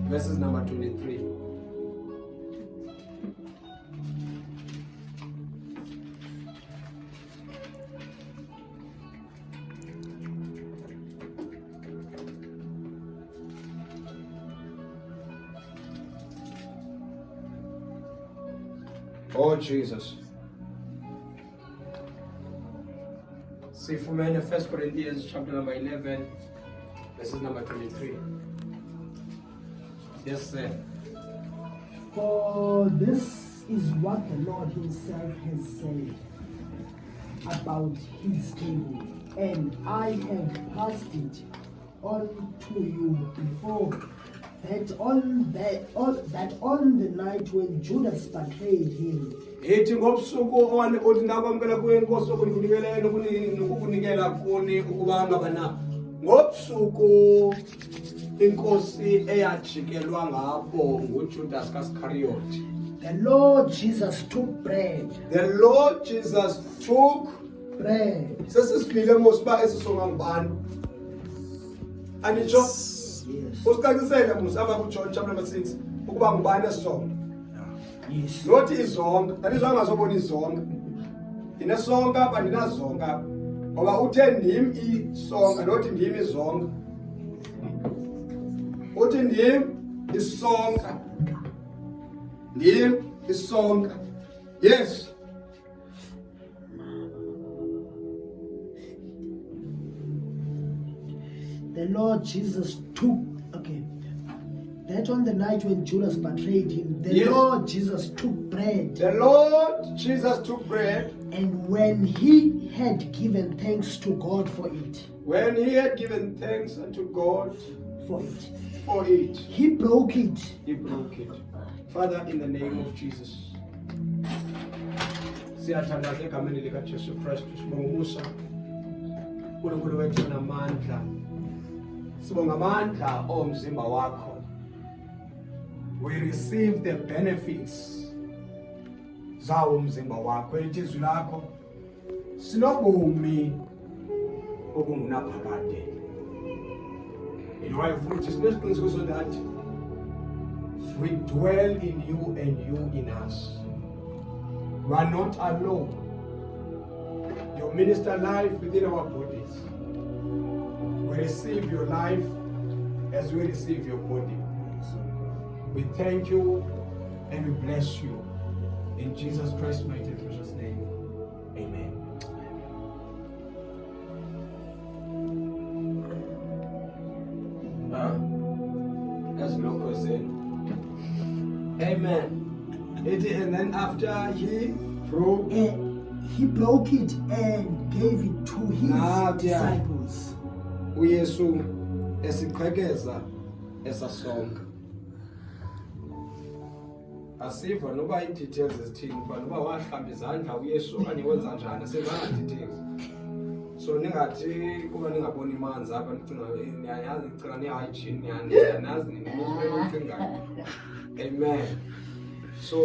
verses number 23. Oh Jesus. Sifumene 1 Corinthians chapter number 11, verses number 23. Yes, sir. For this is what the Lord himself has said about his table, and I have passed it on to you before, that on the night when Judas betrayed him, Ethi ngobusuku othi ndakwamkela kuye inkosi okunikeleyo nokukunikela kuni ukuba ngabana ngobusuku inkosi eyajikelwa ngabo nguJudas Iscariot. the Lord Jesus took bread. The Lord Jesus took Bread. sesisifile mosiba esisonga ngubani anitsho Yes. usicacisele musaba kuJohn chapter number 6 ukuba ngubani esisonga. Yes. Not izonga, andizwanga ngazobona izonga. Inesonga bandinazonga. Ngoba uthe ndim isonga nothi ndim izonga. Uthi ndim isonga. Ndim isonga. Yes. The Lord Jesus took, that on the night when Judas betrayed him, the Yes. Lord Jesus took bread, The Lord Jesus took bread and when he had given thanks to God for it, when he had given thanks unto God for it. he broke it. He broke it. Father, in the name of Jesus. Siyathandaza egameni lika Jesu Kristu sibonga umusa. uNkulunkulu wethu namandla. Sibonga amandla omzimba wakho. We receive the benefits zawo umzimba wakho. Elizwi lakho sinobomi obungunaphakade. Inwaye futhi sinesiqiniseko that we dwell in you and you in us. You are not alone. You minister life within our bodies. We receive your life as we receive your body. We thank you and we bless you. In Jesus Christ's mighty and precious name. Amen. That's no question. Amen. And then after he broke, He broke it and gave it to his disciples. uYesu esiqhekeza esasonga. Asiva noba i-details ezithini kuba noba wahlamba izandla uYesu okanye wenza njani asezanga details. So ningathi kuba ningaboni imanzi apha nicinga niyayazi nicinga ni-hygiene yanazi nicingayo. Amen. So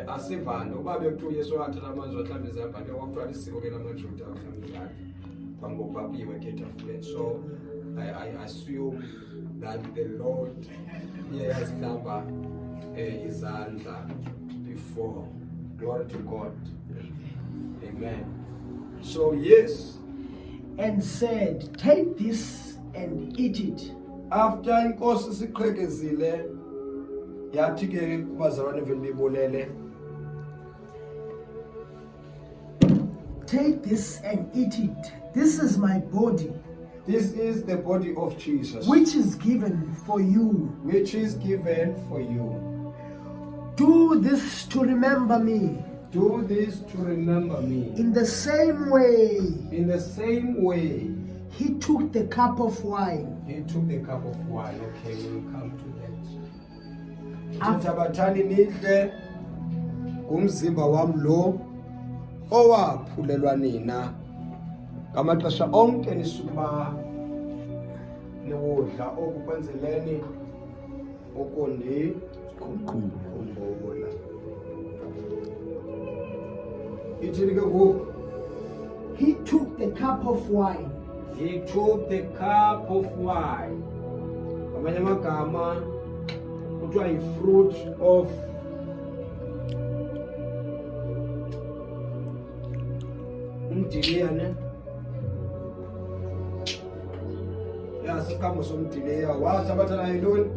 asivane uba bekuthiwa uYesu wathatha amanzi wahlamba izandla kwakuthiwa lisiko ke lamaJuda wahlamba izandla phambi kokuba biwe ketafuleni. So I assume that the Lord yazihlamba izandla before. Glory to God. Amen. So yes, And said, take this and eat it. after inkosi siqhekezile yathi ke kubazalwane bendibulele, take this and eat it. This is my body, this is the body of Jesus, which is given for you. which is given for you. Do this to remember me. Do this to remember me. In the same way, In the same way, he took the cup of wine. he took the cup of wine. Okay, we'll come to that. After- Thabathani nidle ngumzimba wami lo owaphulelwa nina ngamaxesha onke nisukuba niwudla okukwenzeleni ukundikhumbula. Ithini ke ngoku? He took the cup of wine. He took the cup of wine. ngamanye amagama kuthiwa yi-fruit of umdiliya ne sisiqhamo somdiliya. Wathabatha nayo yintoni?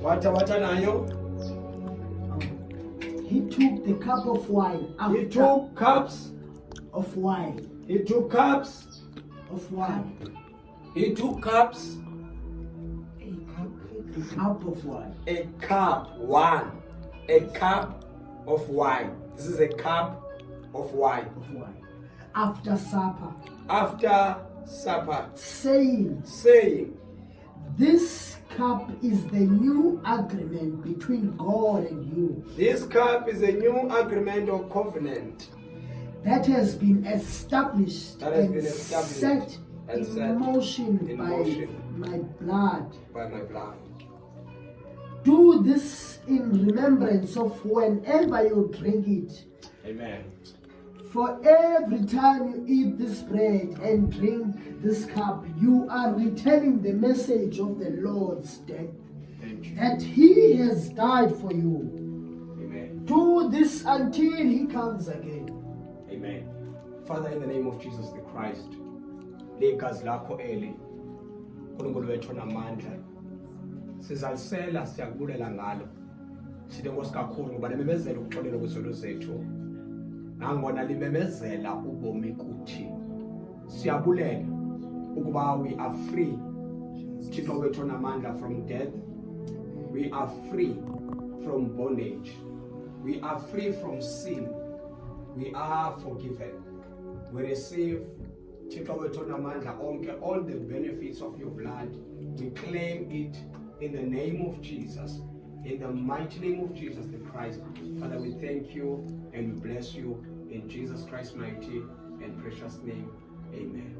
Wathabatha nayo. He took the cup of wine. He took cups of wine. He took cups of wine. He took cups. A cup of wine. A cup, one. A cup of wine. This is a cup of wine. After supper. After supper. Saying. This cup is the new agreement between God and you. This cup is a new agreement or covenant that has been established set in motion by my blood. By my blood. Do this in remembrance of whenever you drink it. Amen. For every time you eat this bread and drink this cup, you are retelling the message of the Lord's death, that He has died for you. Amen. Do this until He comes again. Amen. Father, in the name of Jesus the Christ, legazi lakho eli, uNkulunkulu wethu namandla, sizalisela siyakubulela ngalo. Sithi Nkosi kakhulu ngoba limemezela ukuxolela kwezono zethu. Nangona limemezela ubomi kuthi. Siyabulela ukuba we are free. Thixo wethu namandla from death. We are free from bondage. We are free from sin. We are forgiven. We receive Thixo wethu namandla onke, all the benefits of your blood. We claim it in the name of Jesus. In the mighty name of Jesus the Christ. Father, we thank you and we bless you in Jesus Christ's mighty and precious name. Amen.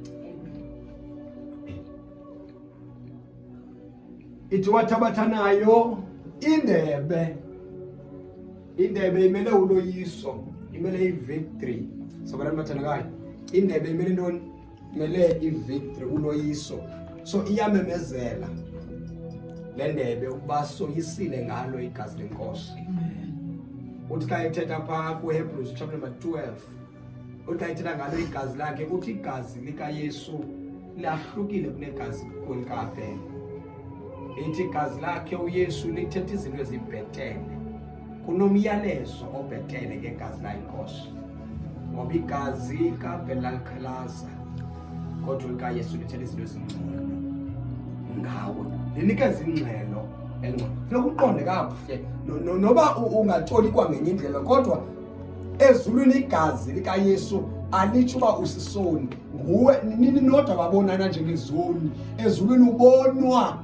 Ithi wathabatha nayo indebe. Indebe imele uloyiso, imele i-victory. So abantu bathanda ngayo. Indebe imele ntoni? Imele i-victory, uloyiso. So iyamemezela le ndebe ukuba soyisile ngalo igazi lenkosi. Uthi xa ethetha phaa kuHebrews chapter number 12, uthi xa ethetha ngalo igazi lakhe, uthi igazi likaYesu lahlukile kunegazi likaAbhele. Ithi igazi lakhe uYesu lithetha izinto ezibhetele. Kunomyalezo obhetele ngegazi layenkosi. Ngoba igazi likaAbhele lalikhalaza, kodwa likaYesu lithetha izinto ezingcono ngawe. Linikeza ingxelo engcono. Funeka uqonde kakuhle noba ungatoli kwangenye indlela, kodwa ezulwini igazi likaYesu alitsho uba usisoni. Nguwe nini nodwa babonana njengezoni. Ezulwini ubonwa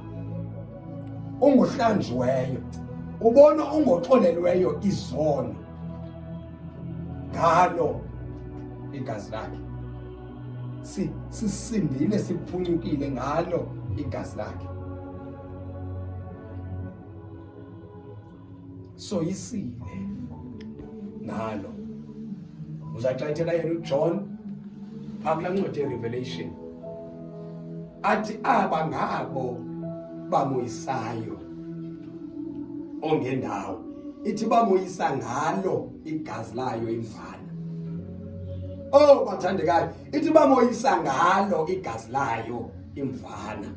ungohlanjiweyo, ubonwa ungoxolelweyo izono ngalo igazi lakhe. Sisindile, siphunyukile ngalo igazi lakhe. So yisile ngalo. Uzaxhayithela yena uJohn phakula ncwadi yeRevelation. Athi aba ngabo bamoyisayo ongendawo. Ithi bamoyisa ngalo igazi layo imvana. Oh bathandekayo, ithi bamoyisa ngalo igazi layo imvana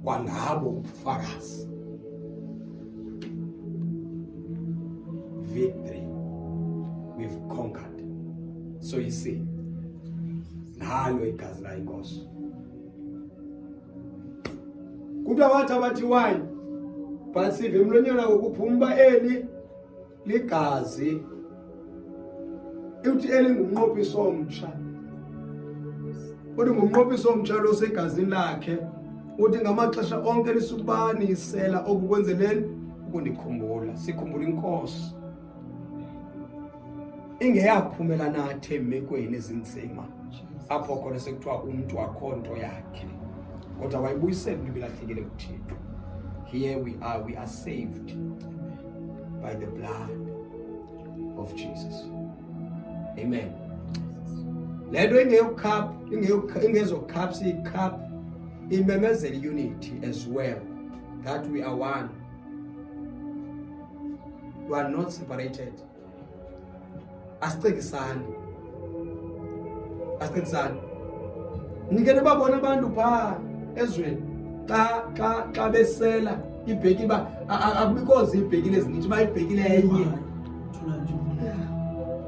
kwangabo ubufakazi. Victory, we've conquered. So you see, nalo igazi la inkosi. Kuthiwa wathabatha iwayini, but sive emlonyeni wokuphumba eli ligazi. Uthi eli ngumnqophiso omtsha. Uthi ngumnqophiso omtsha lo segazini lakhe. Uthi ngamaxesha onke lisubanisela okukwenzeleni ukundikhumbula. Sikhumbula inkosi ingeyaphumela nathi emekweni ezinzima. apho khona sekuthiwa umuntu akho nto yakhe kodwa wayibuyisela into ibilahlekile kuThixo. Here we are saved by the blood of Jesus. Amen. Lento ingezokhapsa icup imemezela unity as well, that we are one. We are not separated. Asicekisani. Ngikene babona abantu pha ezweni xa besela ibheki akubikoze ibhekile eziningi bayibhekile enye.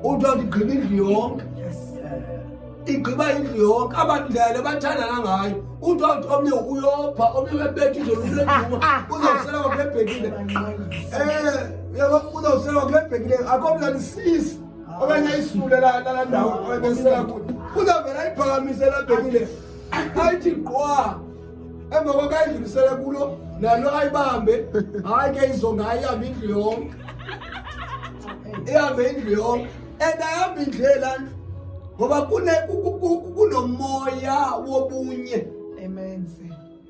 Uthi igqiba indlu yonke. Igqiba indlu yonke abantu ndlela bathandana ngayo. Uthi omnye uyopha omnye bebethe izolule enduma uzosela ngokubhekile. Uzosela ngokubhekile akomla lisisi. Okanye isule la ndawo ebesela kude. Uzavela iphakamisela ebhekile. Ayithi qwa. Emva kwakayidlulisele kulo nalo ayibambe. Hayi ke izonga ihambe indlu yonke. Ihambe indlu yonke. Ayihamba indlela ngoba kunomoya wobunye. Amen.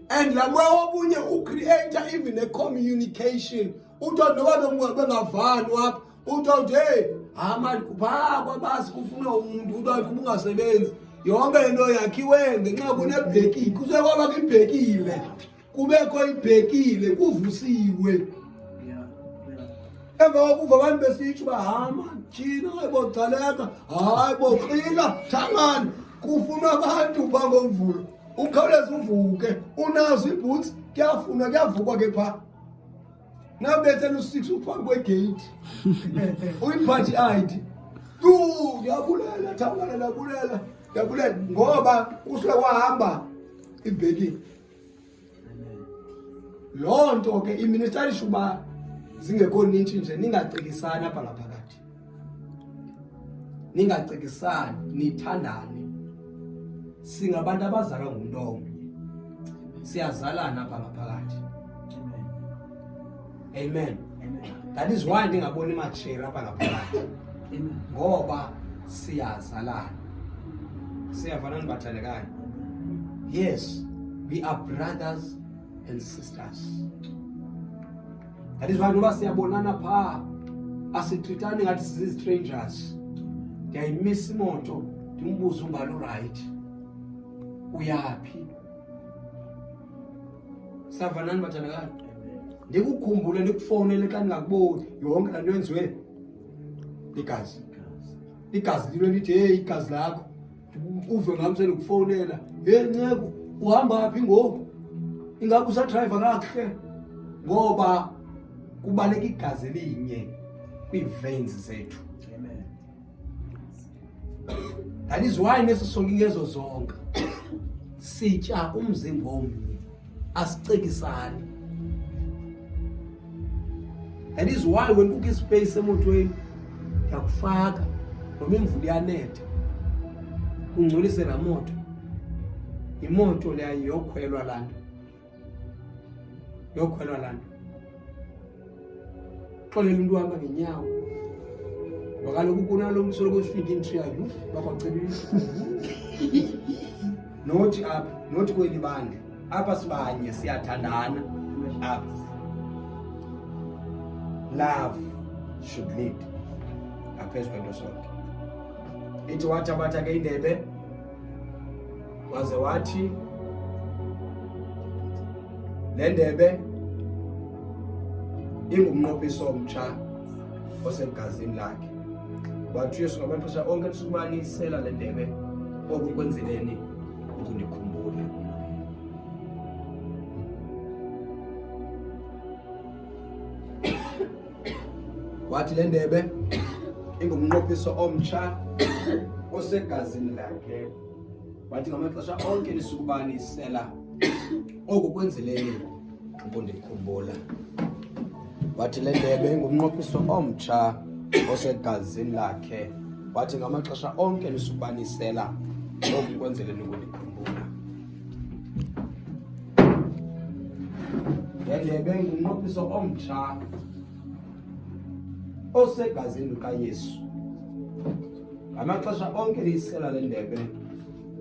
And la moya wobunye ucreate even a communication. Uthi noba bengavani wapha. Uthi hey amanje kwabazi kufuna umuntu uthi ungasebenzi. Yonke into yakhiwe ngenxa kunebhekile. Kusekwaba ibhekile. Kubekho ibhekile kuvusiwe. Emva kokuva abantu besithi bahamba thina ayibocaleka hayi boqila thangani kufuna abantu bangomvulo ukhawuleza uvuke unazo iboots kuyavukwa ke pha nabethela u6 uphambi kwegate uyiphathi ID yabulela thangana labulela ngoba uswe wahamba ibheki lonto ke iministry shuba zingekho ninthi nje ningacikisana apha ngaphakathi. Ningacikisani nithandane. Singabantu abazalwa ngumuntu omnye. Siyazalana apha ngaphakathi. Amen. That is why ndingaboni machera apha ngaphakathi. Ngoba siyazalana. Siyavana nibathandekani. Yes, we are brothers and sisters. That is why noba siyabonana pha asitreatani ngathi sizi strangers. Ndiyayimisa imoto ndimbuze ungalo right. Uyaphi? Savanani bathandakani. Ndikukhumbule ndikufonele xa ndingakuboni yonke laa nto yenziwe igazi. Igazi lilo lithi hey igazi lakho. Uve ngam sendikufonela. Hey Nceko uhamba phi ngoku? Ingabe usadriver kakuhle? Ngoba kubaleka igazi elinye kwiveins zethu. Amen. That is why nesisonke ngezo zonke sitya umzimba omnye asicekisani. That is why when kukho ispace emotweni yakufaka noma imvula iyanetha ungcolise la moto. Imoto leyo yokhwelwa lanto. Xolela umuntu uhamba ngenyawo. Bakaloku kunalo umsoloko ufika interview bakwacelisa. Nothi apha, nothi kweli bande. Apha sibanye siyathandana. Apha. Love should lead. Aphezu kwento sonke. Ithi wathi abatha ke indebe. Waze wathi le ndebe ingumnqophiso omtsha osegazini lakhe. Wathi Yesu ngamaxesha onke sukubanisela le ndebe oku kwenzeleni ukundikhumbula. Wathi le ndebe ingumnqophiso omtsha osegazini lakhe. Wathi ngamaxesha onke nisukubanisela oku kwenzeleni ukundikhumbula. Wathi le ndebe ingumnqophiso omtsha osegazini lakhe. Wathi ngamaxesha onke nisukubanisela oku kwenzeleni ukundikhumbula. Le ndebe ingumnqophiso omtsha osegazini kaYesu. Ngamaxesha onke niyisela le ndebe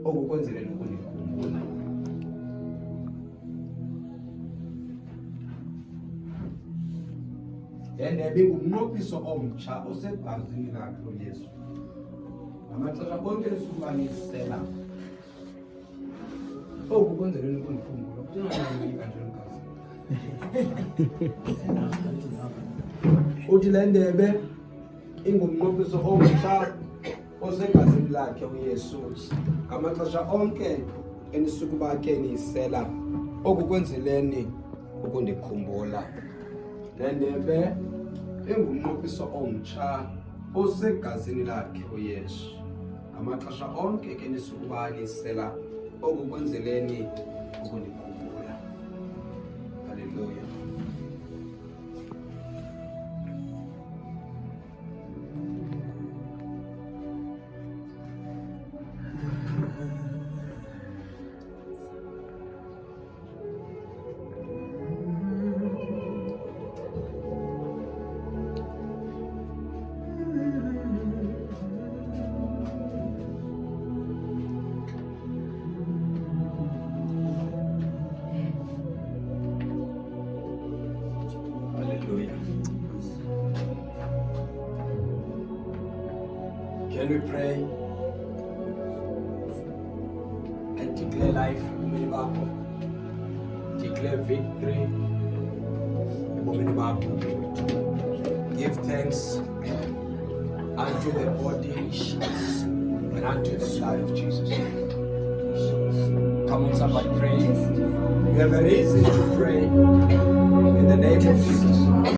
okukwenzele nokundikhumbula. Ndebe ngumnqophiso omtsha osegazini lakhe uYesu. Ngamaxesha bonke esukuba nisela oku kwenzele nokundikhumbula. Kuthina kanje nkazi. Uthi le ndebe ingumnqophiso omtsha osegazini lakhe uYesu. Ngamaxesha onke enisukuba ke nisela oku kwenzeleni ukundikhumbula. Le ndebe ingumnqophiso omtsha osegazini lakhe uYesu. Ngamaxesha onke ke nisukuba nisela oku kwenzeleni ukundikhumbula. Hallelujah. Can we pray and declare life? Declare victory. Give thanks unto the body and unto the blood of Jesus. Come on, somebody pray. You have a reason to pray in the name of Jesus.